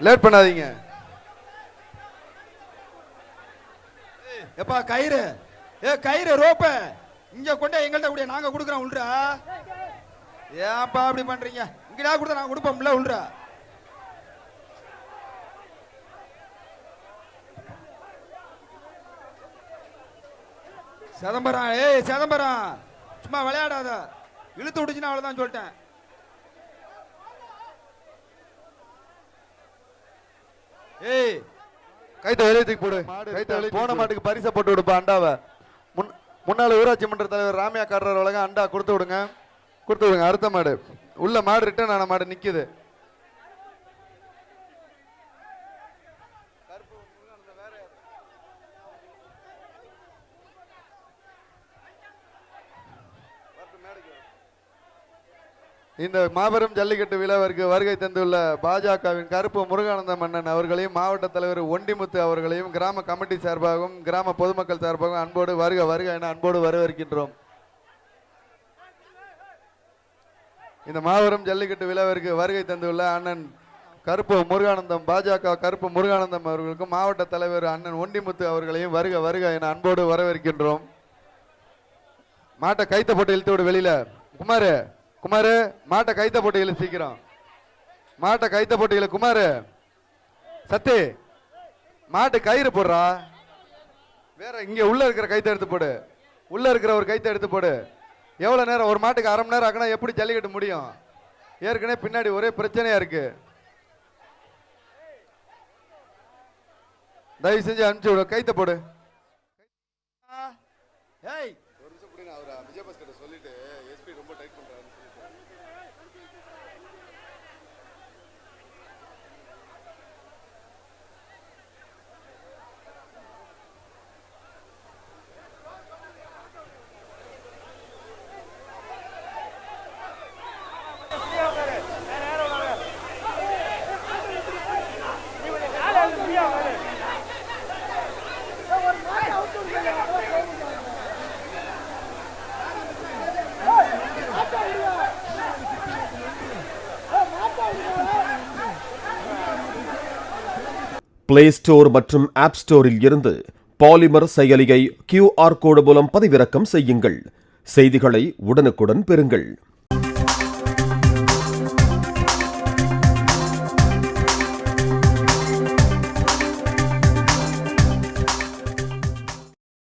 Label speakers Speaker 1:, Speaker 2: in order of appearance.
Speaker 1: Late பண்ணாதீங்க.
Speaker 2: எப்பா கயிறு, கயிறு ரோப்ப இங்க கொண்டு எங்கள்கிட்ட கூட நாங்க கொடுக்குறோம் உள்றா. ஏன்ப்பா அப்படி பண்றீங்க? இங்கடா கொடுத்தா நாங்க கொடுப்போம்ல உள்றா. சிதம்பரம், சிதம்பரம் சும்மா விளையாடாத, இழுத்து விட்டுச்சுன்னா அவ்வளவுதான் சொல்லிட்டேன்.
Speaker 1: கைத்த வெளியத்துக்கு போடு. போன மாட்டுக்கு பரிசை போட்டு விடுப்பா அண்டாவை. முன்னாள் ஊராட்சி மன்ற தலைவர் ராமையா காட்டுற உலகம் அண்டா கொடுத்து விடுங்க, கொடுத்து விடுங்க. அடுத்த மாடு உள்ள மாடு ரிட்டர்ன் ஆன மாடு நிக்குது. இந்த மாபெரும் ஜல்லிக்கட்டு விழாவிற்கு வருகை தந்துள்ள பாஜகவின் கருப்பு முருகானந்த மன்னன் அவர்களையும் மாவட்ட தலைவர் ஒண்டிமுத்து அவர்களையும் கிராம கமிட்டி சார்பாகவும் கிராம பொதுமக்கள் சார்பாகவும் அன்போடு வருக வருக என அன்போடு வரவேற்கின்றோம். இந்த மாபெரும் ஜல்லிக்கட்டு விழாவிற்கு வருகை தந்துள்ள அண்ணன் கருப்பு முருகானந்தம், பாஜக கருப்பு முருகானந்தம் அவர்களுக்கும் மாவட்ட தலைவர் அண்ணன் ஒண்டிமுத்து அவர்களையும் வருக வருக என அன்போடு வரவேற்கின்றோம். மாட்டை கைத்த போட்டு இழுத்து விடு வெளியில. குமாரு, குமாரு மாட்டை கைத்த போட்டு இழு, சீக்கிரம் மாட்டை கைத்த போட்டு இழு. குமாரு, சத்தி மாட்டு கயிறு போடுறா. வேற இங்க உள்ள இருக்கிற கைத்த எடுத்து போடு, உள்ள இருக்கிற ஒரு கைத்த எடுத்து போடு. எவ்வளவு நேரம்? ஒரு மாட்டுக்கு அரை மணி நேரம் ஆக்கினா எப்படி ஜல்லிக்கட்டு முடியும்? ஏற்கனவே பின்னாடி ஒரே பிரச்சனையா இருக்கு. தயவு செஞ்சு அனுப்பிச்சு விடு, கைத்த போடு. சொல்லிட்டு எஸ்பி ரொம்ப டைட் பண்றாரு.
Speaker 3: பிளே ஸ்டோர் மற்றும் ஆப் ஸ்டோரில் இருந்து பாலிமர் செயலியை QR கோடு மூலம் பதிவிறக்கம் செய்யுங்கள். செய்திகளை உடனுக்குடன் பெறுங்கள்.